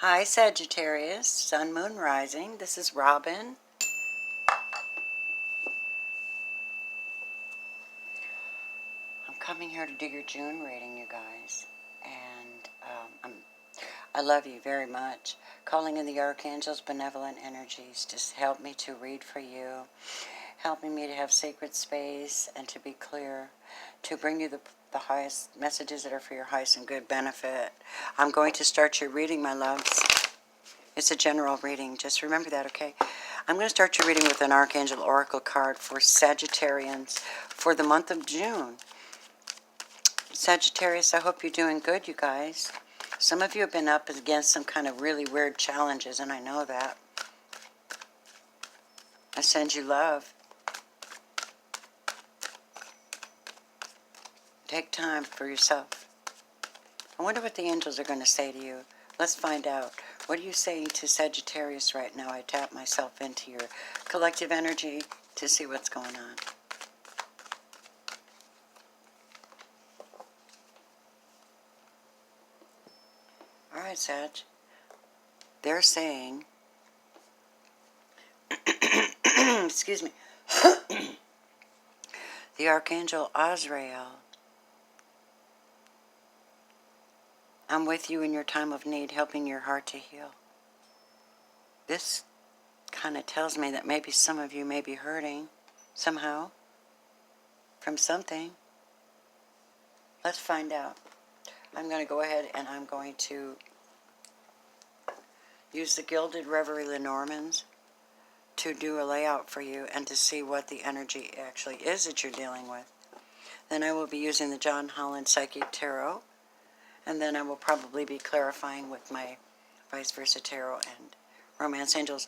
Hi Sagittarius, Sun, Moon, Rising. This is Robin. I'm coming here to do your June reading, you guys. And I love you very much. Calling in the Archangels, benevolent energies, just help me to read for you. Helping me to have sacred space and to be clear. To bring you the highest messages that are for your highest and good benefit. I'm going to start your reading, my loves. It's a general reading. Just remember that, okay? I'm going to start your reading with an Archangel Oracle card for Sagittarians for the month of June. Sagittarius, I hope you're doing good, you guys. Some of you have been up against some kind of really weird challenges, and I know that. I send you love. Take time for yourself. I wonder what the angels are going to say to you. Let's find out. What are you saying to Sagittarius right now? I tap myself into your collective energy to see what's going on. All right, Sag. They're saying, excuse me, the Archangel Azrael, I'm with you in your time of need, helping your heart to heal. This kind of tells me that maybe some of you may be hurting somehow from something. Let's find out. I'm going to go ahead and I'm going to use the Gilded Reverie Lenormands to do a layout for you and to see what the energy actually is that you're dealing with. Then I will be using the John Holland Psychic Tarot, and then I will probably be clarifying with my Vice Versa Tarot and Romance Angels.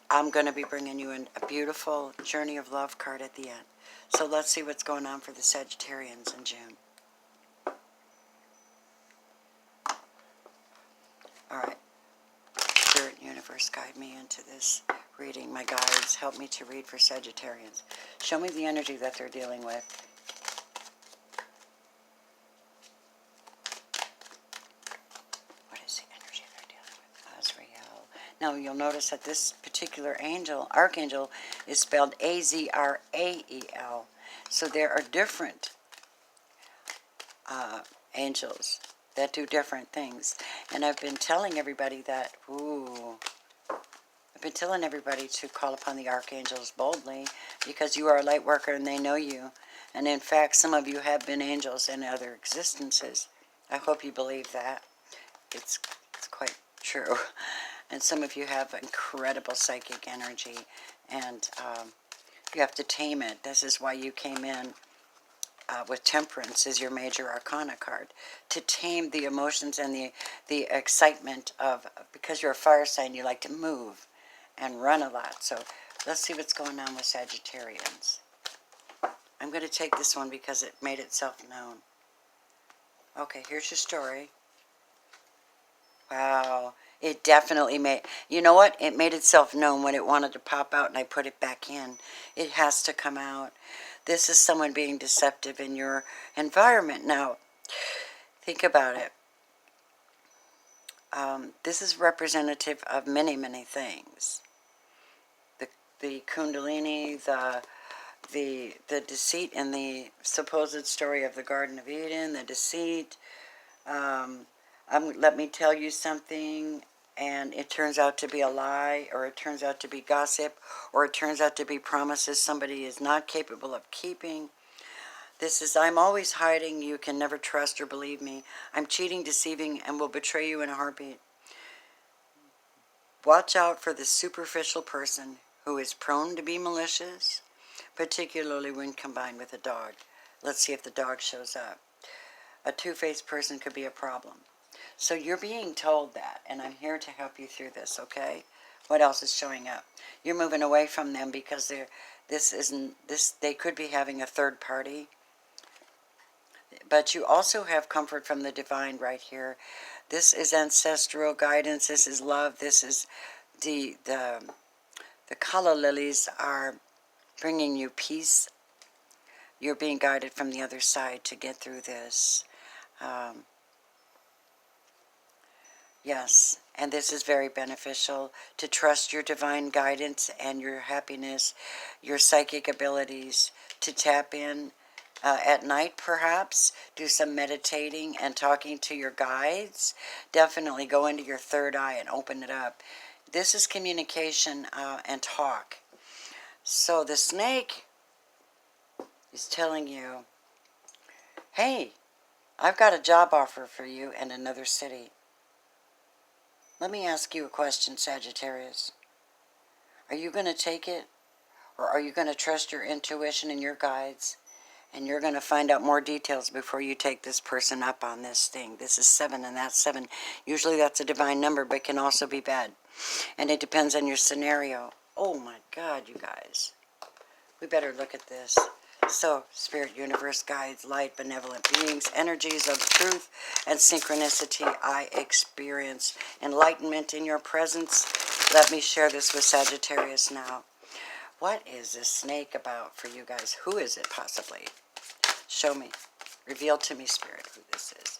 I'm going to be bringing you in a beautiful Journey of Love card at the end. So let's see what's going on for the Sagittarians in June. Alright. Spirit and Universe, guide me into this reading. My guides, help me to read for Sagittarians. Show me the energy that they're dealing with. What is the energy they're dealing with? Azrael. Now you'll notice that this particular archangel, is spelled A-Z-R-A-E-L. So there are different angels that do different things. And I've been telling everybody that, I've been telling everybody to call upon the archangels boldly because you are a light worker and they know you. And in fact, some of you have been angels in other existences. I hope you believe that. It's quite true. And some of you have incredible psychic energy, and you have to tame it. This is why you came in with Temperance as your major arcana card, to tame the emotions and the excitement of, because you're a fire sign, you like to move and run a lot. So let's see what's going on with Sagittarians. I'm going to take this one because it made itself known. Okay, here's your story. Wow, it definitely made, you know what? It made itself known when it wanted to pop out and I put it back in. It has to come out. This is someone being deceptive in your environment. Now, think about it. This is representative of many, many things. The Kundalini, the deceit in the supposed story of the Garden of Eden, the deceit. Let me tell you something, and it turns out to be a lie, or it turns out to be gossip, or it turns out to be promises somebody is not capable of keeping. This is, I'm always hiding, you can never trust or believe me. I'm cheating, deceiving, and will betray you in a heartbeat. Watch out for the superficial person who is prone to be malicious, particularly when combined with a dog. Let's see if the dog shows up. A two-faced person could be a problem. So you're being told that, and I'm here to help you through this, okay? What else is showing up? You're moving away from them because they could be having a third party. But you also have comfort from the divine right here. This is ancestral guidance. This is love. This is the kala lilies are bringing you peace. You're being guided from the other side to get through this. Yes, And this is very beneficial to trust your divine guidance and your happiness, your psychic abilities, to tap in at night perhaps, do some meditating and talking to your guides. Definitely go into your third eye and open it up. This is communication and talk. So the snake is telling you, hey, I've got a job offer for you in another city. Let me ask you a question, Sagittarius. Are you going to take it? Or are you going to trust your intuition and your guides? And you're going to find out more details before you take this person up on this thing. This is 7 and that's 7. Usually that's a divine number, but can also be bad. And it depends on your scenario. Oh my God, you guys. We better look at this. So, Spirit, Universe, guides, light, benevolent beings, energies of truth and synchronicity, I experience enlightenment in your presence. Let me share this with Sagittarius now. What is this snake about for you guys? Who is it possibly? Show me. Reveal to me, Spirit, who this is.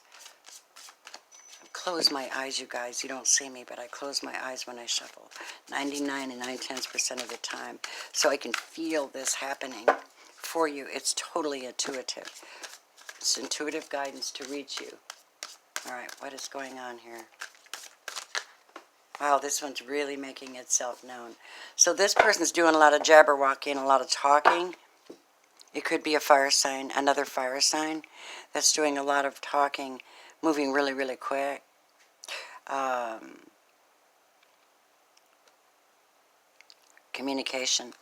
Close my eyes, you guys. You don't see me, but I close my eyes when I shuffle. 99 and 9/10% of the time. So I can feel this happening for you. It's totally intuitive. It's intuitive guidance to reach you. All right, what is going on here? Wow, this one's really making itself known. So this person's doing a lot of jabberwocky and a lot of talking. It could be a fire sign, another fire sign that's doing a lot of talking, moving really, really quick. Communication.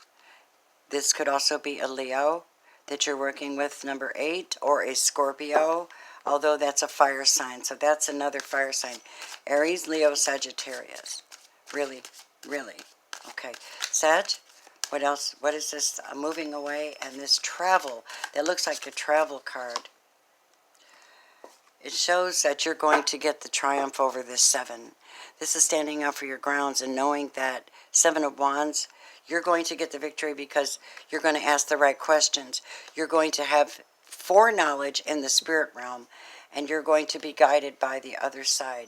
This could also be a Leo that you're working with, number 8, or a Scorpio, although that's a fire sign. So that's another fire sign. Aries, Leo, Sagittarius. Really, really. Okay. Sag, what else? What is this? Moving away and this travel. That looks like a travel card. It shows that you're going to get the triumph over this 7. This is standing up for your grounds and knowing that 7 of Wands, you're going to get the victory because you're going to ask the right questions. You're going to have foreknowledge in the spirit realm, and you're going to be guided by the other side.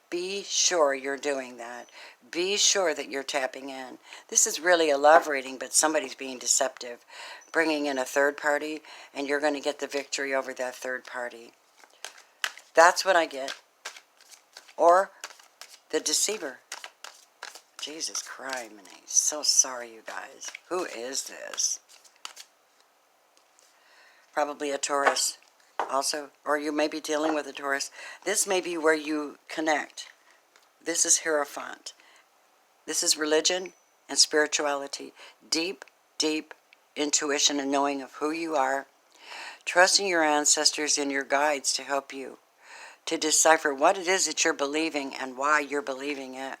Be sure you're doing that. Be sure that you're tapping in. This is really a love reading, but somebody's being deceptive, bringing in a third party, and you're going to get the victory over that third party. That's what I get. Or the deceiver. Jesus Christ, so sorry, you guys. Who is this? Probably a Taurus also, or you may be dealing with a Taurus. This may be where you connect. This is Hierophant. This is religion and spirituality. Deep, deep intuition and knowing of who you are. Trusting your ancestors and your guides to help you to decipher what it is that you're believing and why you're believing it.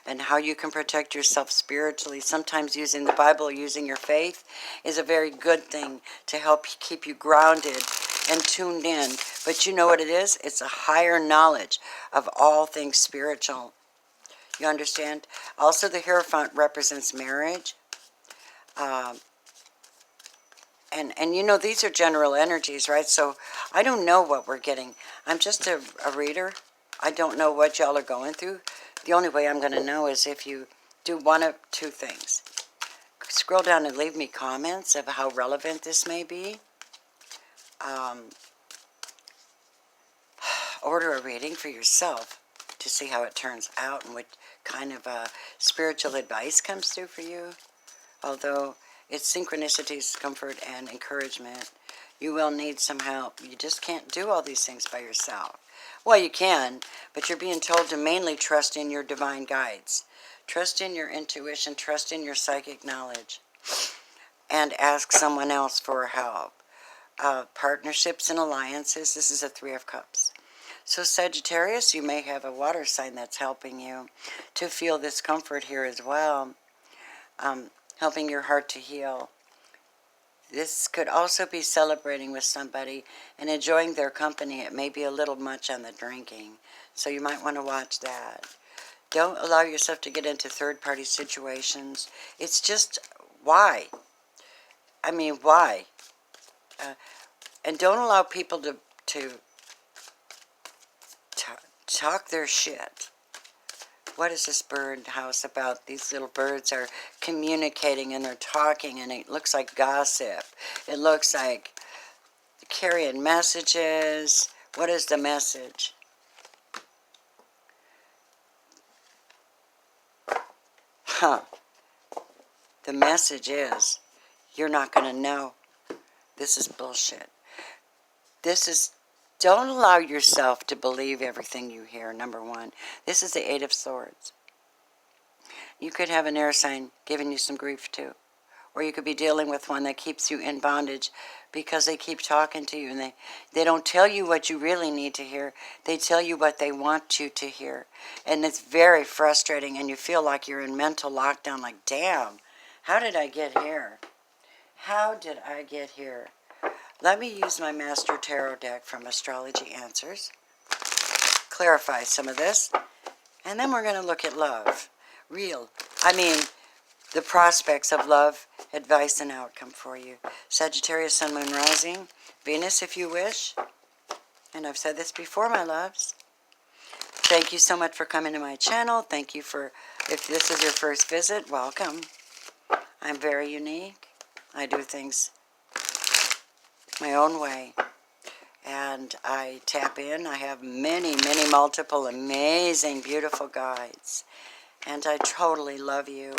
And how you can protect yourself spiritually. Sometimes using the Bible, using your faith, is a very good thing to help keep you grounded and tuned in. But you know what it is? It's a higher knowledge of all things spiritual. You understand? Also, the Hierophant represents marriage. And you know, these are general energies, right? So I don't know what we're getting. I'm just a reader. I don't know what y'all are going through. The only way I'm going to know is if you do one of two things. Scroll down and leave me comments of how relevant this may be. Order a reading for yourself to see how it turns out and what kind of spiritual advice comes through for you. Although it's synchronicities, comfort, and encouragement, you will need some help. You just can't do all these things by yourself. Well, you can, but you're being told to mainly trust in your divine guides. Trust in your intuition, trust in your psychic knowledge, and ask someone else for help. Partnerships and alliances, this is a 3 of Cups. So Sagittarius, you may have a water sign that's helping you to feel this comfort here as well, helping your heart to heal. This could also be celebrating with somebody and enjoying their company. It may be a little much on the drinking, so you might want to watch that. Don't allow yourself to get into third-party situations. It's just, why? I mean, why? And don't allow people to talk their shit. What is this bird house about? These little birds are communicating and they're talking, and it looks like gossip. It looks like carrying messages. What is the message? Huh. The message is, you're not going to know. This is bullshit. This is, don't allow yourself to believe everything you hear, number one. This is the Eight of Swords. You could have an air sign giving you some grief too. Or you could be dealing with one that keeps you in bondage because they keep talking to you, and they don't tell you what you really need to hear. They tell you what they want you to hear. And it's very frustrating, and you feel like you're in mental lockdown, like, damn, how did I get here? How did I get here? Let me use my Master Tarot deck from Astrology Answers, clarify some of this, and then we're going to look at love. The prospects of love, advice, and outcome for you. Sagittarius, Sun, Moon, Rising, Venus, if you wish. And I've said this before, my loves. Thank you so much for coming to my channel. Thank you for, if this is your first visit, welcome. I'm very unique. I do things my own way. And I tap in. I have many, many multiple amazing, beautiful guides. And I totally love you.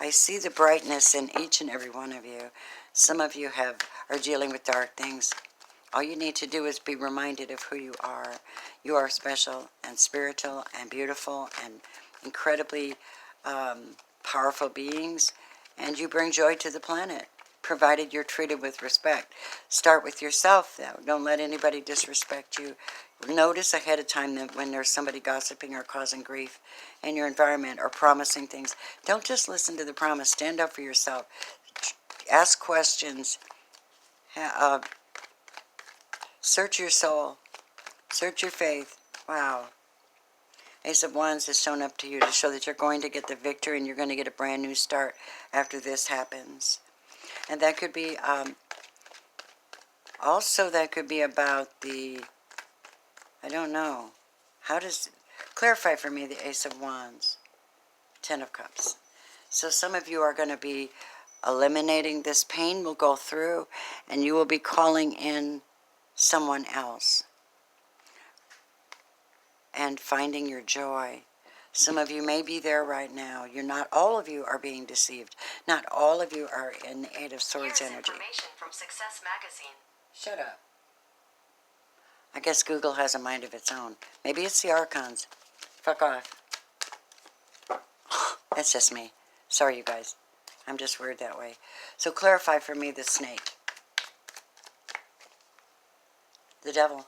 I see the brightness in each and every one of you. Some of you are dealing with dark things. All you need to do is be reminded of who you are. You are special and spiritual and beautiful and incredibly powerful beings. And you bring joy to the planet, provided you're treated with respect. Start with yourself, though. Don't let anybody disrespect you. Notice ahead of time that when there's somebody gossiping or causing grief in your environment or promising things, don't just listen to the promise. Stand up for yourself. Ask questions. Search your soul. Search your faith. Wow. Ace of Wands has shown up to you to show that you're going to get the victory and you're going to get a brand new start after this happens. And that could be, also that could be about the, I don't know. Clarify for me the Ace of Wands, Ten of Cups. So some of you are going to be eliminating this pain, will go through, and you will be calling in someone else and finding your joy. Some of you may be there right now. You're not, all of you are being deceived. Not all of you are in the Eight of Swords energy. Information from Success Magazine. Shut up. I guess Google has a mind of its own. Maybe it's the Archons. Fuck off. That's just me. Sorry, you guys. I'm just weird that way. So clarify for me the snake. The devil.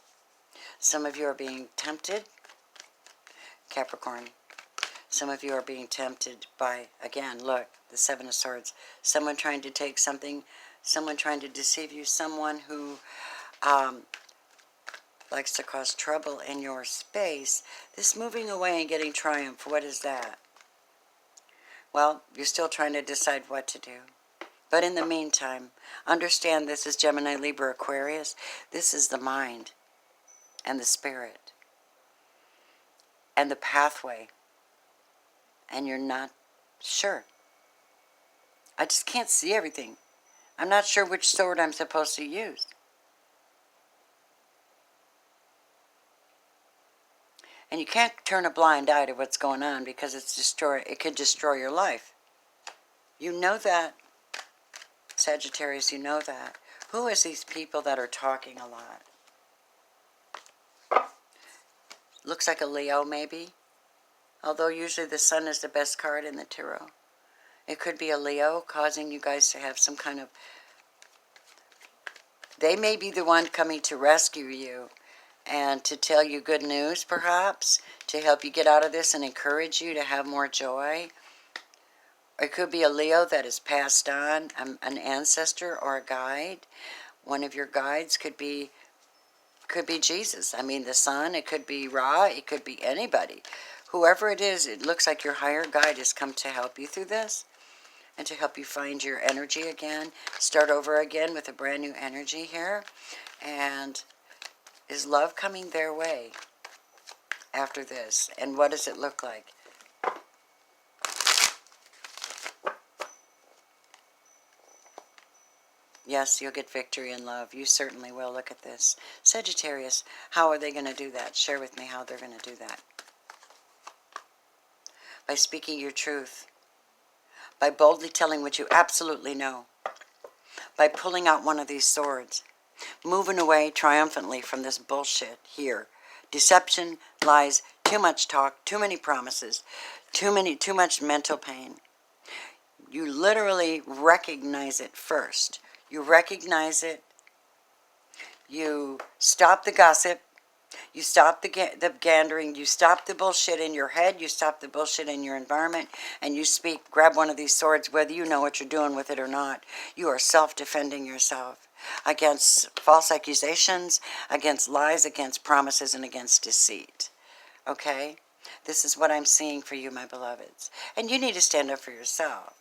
Some of you are being tempted. Capricorn. Some of you are being tempted by, again, look, the Seven of Swords. Someone trying to take something, someone trying to deceive you, someone who likes to cause trouble in your space. This moving away and getting triumph, what is that? Well, you're still trying to decide what to do. But in the meantime, understand this is Gemini, Libra, Aquarius. This is the mind and the spirit and the pathway. And you're not sure. I just can't see everything. I'm not sure which sword I'm supposed to use. And you can't turn a blind eye to what's going on because it could destroy your life. You know that. Sagittarius, you know that. Who is these people that are talking a lot? Looks like a Leo, maybe. Although usually the Sun is the best card in the tarot. It could be a Leo causing you guys to have some kind of... They may be the one coming to rescue you and to tell you good news, perhaps, to help you get out of this and encourage you to have more joy. It could be a Leo that is passed on, an ancestor or a guide. One of your guides could be Jesus. I mean, the sun, it could be Ra, it could be anybody. Whoever it is, it looks like your higher guide has come to help you through this and to help you find your energy again. Start over again with a brand new energy here. And is love coming their way after this? And what does it look like? Yes, you'll get victory in love. You certainly will. Look at this. Sagittarius, how are they going to do that? Share with me how they're going to do that. By speaking your truth. By boldly telling what you absolutely know. By pulling out one of these swords. Moving away triumphantly from this bullshit here. Deception, lies, too much talk, too many promises, too much mental pain. You literally recognize it first. You recognize it. You stop the gossip. You stop the gandering. You stop the bullshit in your head. You stop the bullshit in your environment. And you speak. Grab one of these swords, whether you know what you're doing with it or not. You are self-defending yourself against false accusations, against lies, against promises, and against deceit. Okay? This is what I'm seeing for you, my beloveds. And you need to stand up for yourself.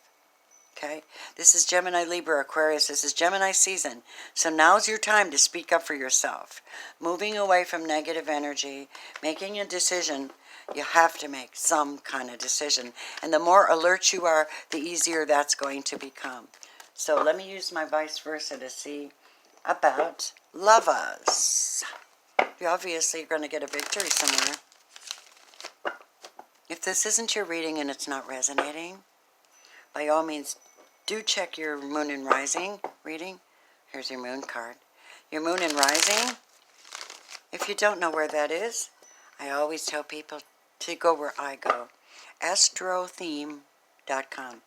Okay? This is Gemini, Libra, Aquarius. This is Gemini season. So now's your time to speak up for yourself. Moving away from negative energy, making a decision. You have to make some kind of decision. And the more alert you are, the easier that's going to become. So let me use my vice versa to see about lovers. You obviously are going to get a victory somewhere. If this isn't your reading and it's not resonating, by all means, do check your moon and rising reading. Here's your moon card. Your moon and rising, if you don't know where that is, I always tell people to go where I go. Astrotheme.com.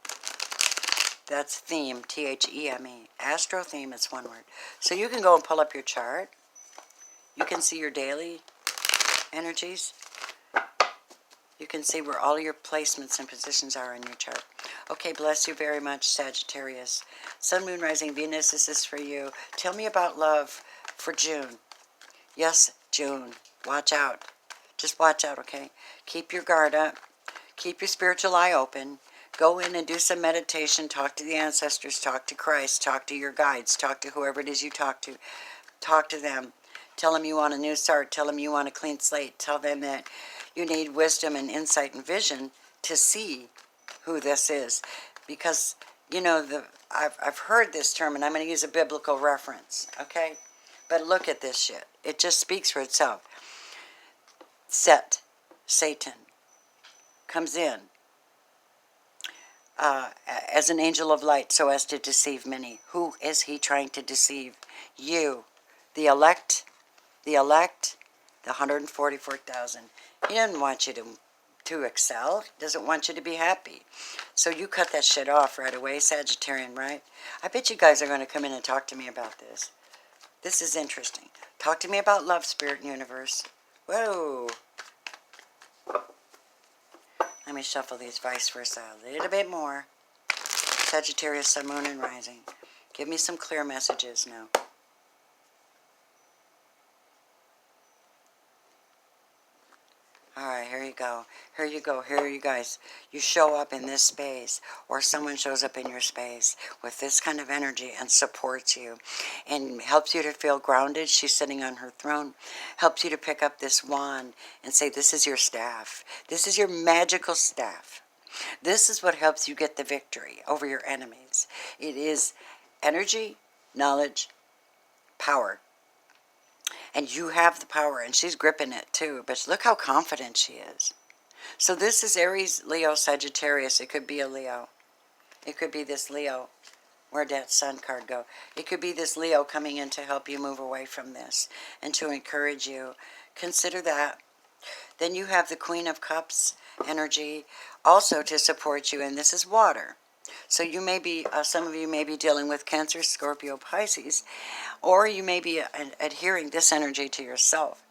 That's theme, T-H-E-M-E. Astrotheme is one word. So you can go and pull up your chart. You can see your daily energies. You can see where all your placements and positions are in your chart. Okay, bless you very much, Sagittarius. Sun, Moon, Rising, Venus, this is for you. Tell me about love for June. Yes, June. Watch out. Just watch out, okay? Keep your guard up. Keep your spiritual eye open. Go in and do some meditation. Talk to the ancestors. Talk to Christ. Talk to your guides. Talk to whoever it is you talk to. Talk to them. Tell them you want a new start. Tell them you want a clean slate. Tell them that you need wisdom and insight and vision to see who this is. Because, you know, I've heard this term, and I'm going to use a biblical reference, okay? But look at this shit. It just speaks for itself. Satan, comes in as an angel of light so as to deceive many. Who is he trying to deceive? You, the elect, the 144,000. He doesn't want you to excel. He doesn't want you to be happy. So you cut that shit off right away, Sagittarian, right? I bet you guys are going to come in and talk to me about this. This is interesting. Talk to me about love, spirit, and universe. Whoa. Let me shuffle these vice versa a little bit more. Sagittarius, Sun, Moon, and Rising. Give me some clear messages now. Alright, here you go. Here you go. Here you guys. You show up in this space, or someone shows up in your space with this kind of energy and supports you and helps you to feel grounded. She's sitting on her throne. Helps you to pick up this wand and say, this is your staff. This is your magical staff. This is what helps you get the victory over your enemies. It is energy, knowledge, power. And you have the power, and she's gripping it too. But look how confident she is. So this is Aries, Leo, Sagittarius. It could be a Leo. It could be this Leo. Where'd that Sun card go? It could be this Leo coming in to help you move away from this and to encourage you. Consider that. Then you have the Queen of Cups energy also to support you, and this is water. So you may be, some of you may be dealing with Cancer, Scorpio, Pisces, or you may be adhering this energy to yourself,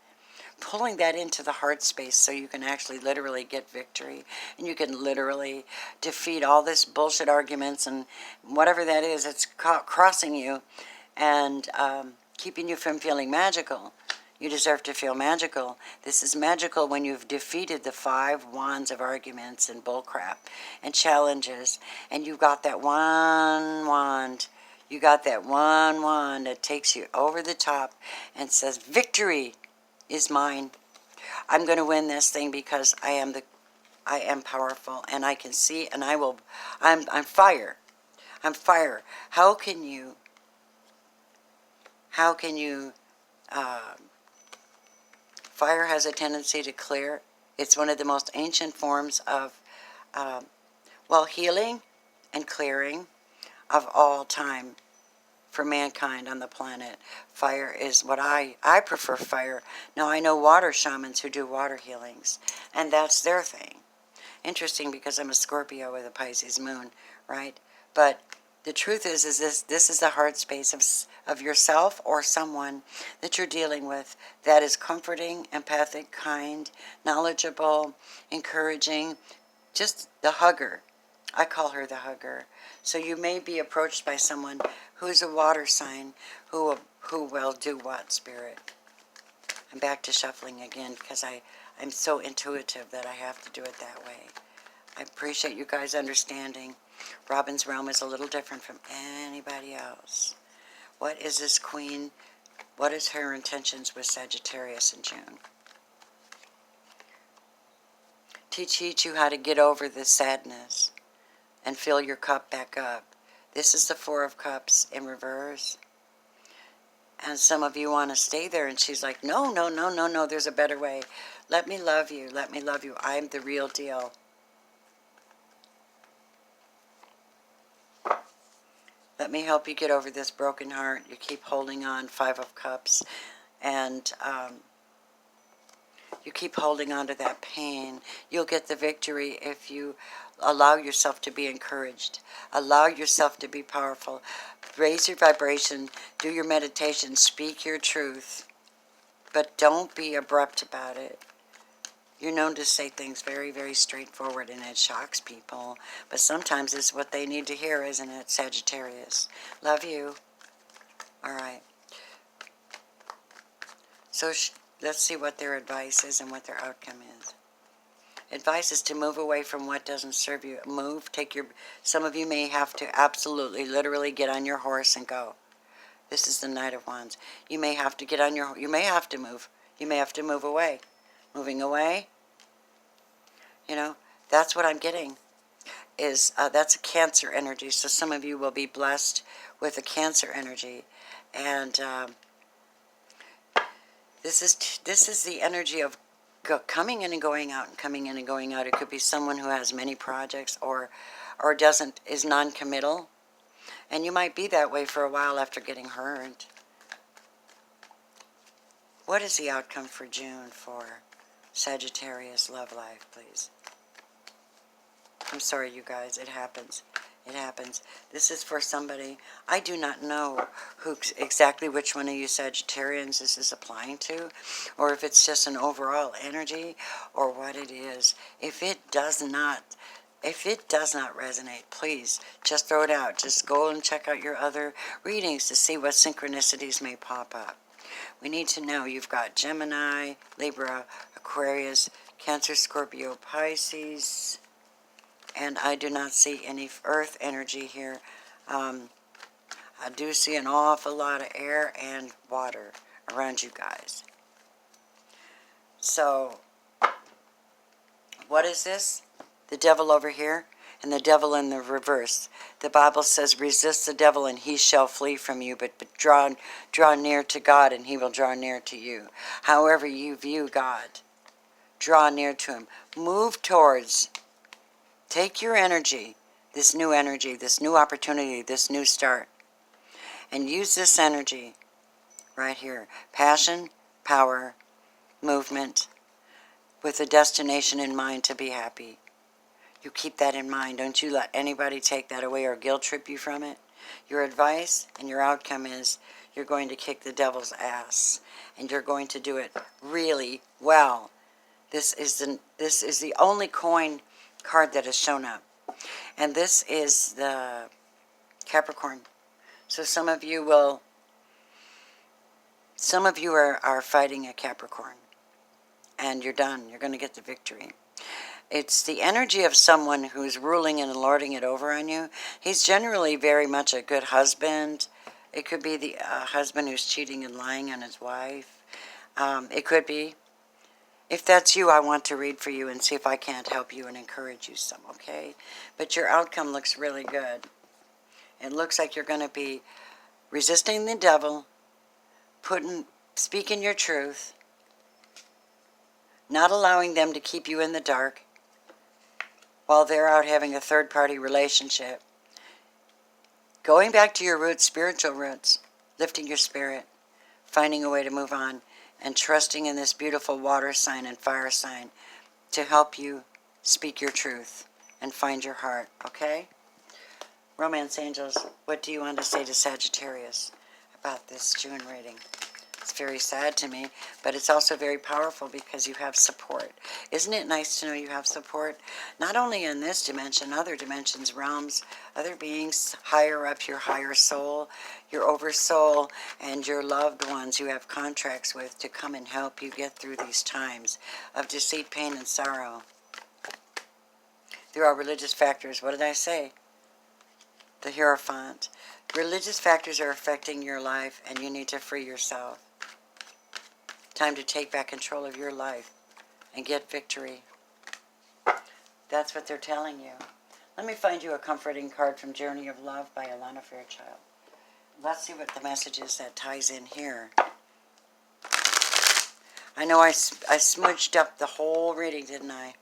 pulling that into the heart space so you can actually literally get victory, and you can literally defeat all this bullshit arguments and whatever that is that's crossing you and keeping you from feeling magical. You deserve to feel magical. This is magical when you've defeated the 5 wands of arguments and bullcrap and challenges, and you've got that one wand. You got that one wand that takes you over the top and says, victory is mine. I'm going to win this thing because I am powerful, and I can see, and I'm fire. I'm fire. How can you How can you, fire has a tendency to clear. It's one of the most ancient forms of, healing and clearing of all time for mankind on the planet. Fire is what I prefer fire. Now I know water shamans who do water healings, and that's their thing. Interesting, because I'm a Scorpio with a Pisces moon, right? But the truth is this is the heart space of yourself or someone that you're dealing with that is comforting, empathic, kind, knowledgeable, encouraging, just the hugger. I call her the hugger. So you may be approached by someone who's a water sign who will do what, Spirit? I'm back to shuffling again because I'm so intuitive that I have to do it that way. I appreciate you guys understanding. Robin's realm is a little different from anybody else. What is this queen? What is her intentions with Sagittarius in June? To teach you how to get over the sadness and fill your cup back up. This is the Four of Cups in reverse. And some of you want to stay there, and she's like, no, no, no, no, no, there's a better way. Let me love you. Let me love you. I'm the real deal. Let me help you get over this broken heart. You keep holding on, Five of Cups, and you keep holding on to that pain. You'll get the victory if you allow yourself to be encouraged. Allow yourself to be powerful. Raise your vibration. Do your meditation. Speak your truth. But don't be abrupt about it. You're known to say things very, very straightforward, and it shocks people. But sometimes it's what they need to hear, isn't it, Sagittarius? Love you. All right. So let's see what their advice is and what their outcome is. Advice is to move away from what doesn't serve you. Move. Some of you may have to absolutely, literally get on your horse and go. This is the Knight of Wands. You may have to get on your, you may have to move. You may have to move away. Moving away, you know, that's what I'm getting, is that's a Cancer energy. So some of you will be blessed with a Cancer energy. And this is the energy of coming in and going out and coming in and going out. It could be someone who has many projects or is non-committal. And you might be that way for a while after getting hurt. What is the outcome for June for Sagittarius love life, please? I'm sorry, you guys. It happens. It happens. This is for somebody. I do not know exactly which one of you Sagittarians this is applying to, or if it's just an overall energy, or what it is. If it does not resonate, please just throw it out. Just go and check out your other readings to see what synchronicities may pop up. We need to know you've got Gemini, Libra, Aquarius, Cancer, Scorpio, Pisces, and I do not see any earth energy here. I do see an awful lot of air and water around you guys. So, what is this? The devil over here and the devil in the reverse. The Bible says, resist the devil and he shall flee from you, but draw near to God and he will draw near to you. However you view God, draw near to him. Move towards, take your energy, this new opportunity, this new start, and use this energy right here. Passion, power, movement, with a destination in mind to be happy. You keep that in mind. Don't you let anybody take that away or guilt trip you from it. Your advice and your outcome is you're going to kick the devil's ass, and you're going to do it really well. This is the only coin card that has shown up, and this is the Capricorn. So some of you are fighting a Capricorn, and you're done. You're going to get the victory. It's the energy of someone who's ruling and lording it over on you. He's generally very much a good husband. It could be the husband who's cheating and lying on his wife. It could be. If that's you, I want to read for you and see if I can't help you and encourage you some, okay? But your outcome looks really good. It looks like you're going to be resisting the devil, speaking your truth, not allowing them to keep you in the dark while they're out having a third-party relationship. Going back to your roots, spiritual roots, lifting your spirit, finding a way to move on, and trusting in this beautiful water sign and fire sign to help you speak your truth and find your heart, okay? Romance angels, what do you want to say to Sagittarius about this June reading? It's very sad to me, but it's also very powerful because you have support. Isn't it nice to know you have support? Not only in this dimension, other dimensions, realms, other beings higher up, your higher soul, your oversoul, and your loved ones you have contracts with to come and help you get through these times of deceit, pain, and sorrow. There are religious factors. What did I say? The Hierophant. Religious factors are affecting your life, and you need to free yourself. Time to take back control of your life and get victory. That's what they're telling you. Let me find you a comforting card from Journey of Love by Alana Fairchild. Let's see what the message is that ties in here. I know I smudged up the whole reading, didn't I?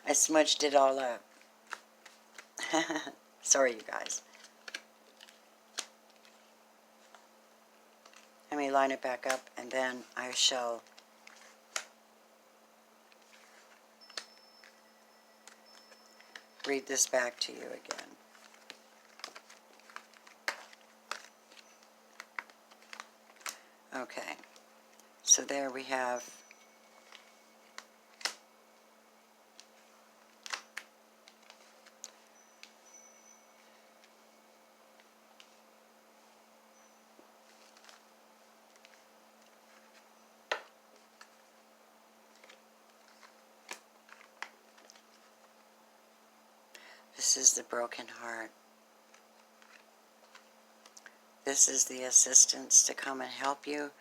I smudged it all up. Sorry, you guys. Let me line it back up, and then I shall read this back to you again. Okay, so there we have this is the broken heart. This is the assistance to come and help you.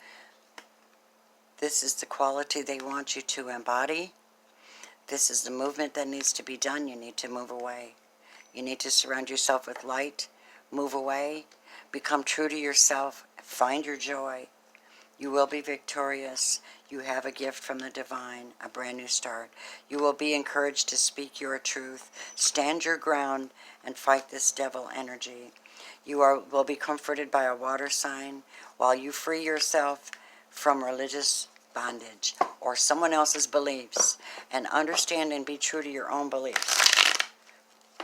This is the quality they want you to embody. This is the movement that needs to be done. You need to move away. You need to surround yourself with light. Move away. Become true to yourself. Find your joy. You will be victorious. You have a gift from the divine, a brand new start. You will be encouraged to speak your truth. Stand your ground and fight this devil energy. You will be comforted by a water sign while you free yourself from religious bondage or someone else's beliefs, and understand and be true to your own beliefs.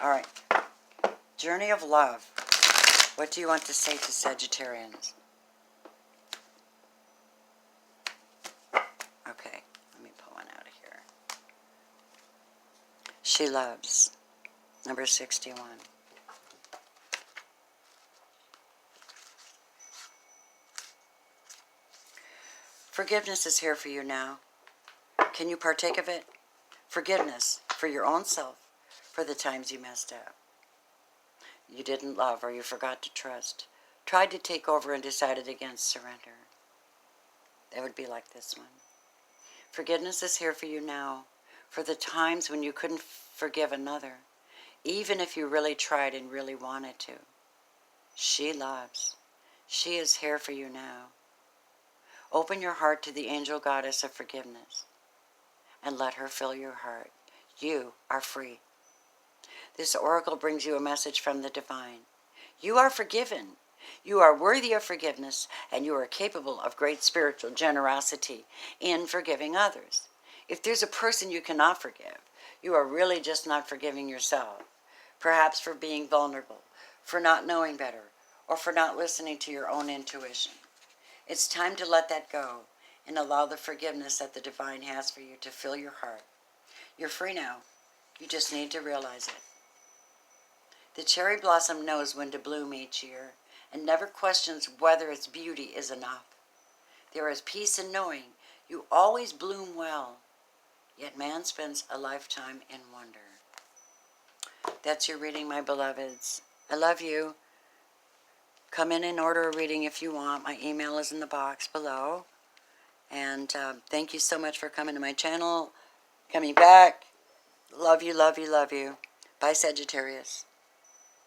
All right. Journey of Love. What do you want to say to Sagittarians? Okay, let me pull one out of here. She loves. Number 61. Forgiveness is here for you now. Can you partake of it? Forgiveness for your own self, for the times you messed up. You didn't love or you forgot to trust. Tried to take over and decided against surrender. That would be like this one. Forgiveness is here for you now, for the times when you couldn't forgive another, even if you really tried and really wanted to. She loves. She is here for you now. Open your heart to the angel goddess of forgiveness and let her fill your heart. You are free. This oracle brings you a message from the divine. You are forgiven. You are worthy of forgiveness, and you are capable of great spiritual generosity in forgiving others. If there's a person you cannot forgive, you are really just not forgiving yourself. Perhaps for being vulnerable, for not knowing better, or for not listening to your own intuition. It's time to let that go and allow the forgiveness that the divine has for you to fill your heart. You're free now. You just need to realize it. The cherry blossom knows when to bloom each year and never questions whether its beauty is enough. There is peace in knowing you always bloom well, yet man spends a lifetime in wonder. That's your reading, my beloveds. I love you. Come in and order a reading if you want. My email is in the box below. And thank you so much for coming to my channel, coming back. Love you, love you, love you. Bye, Sagittarius.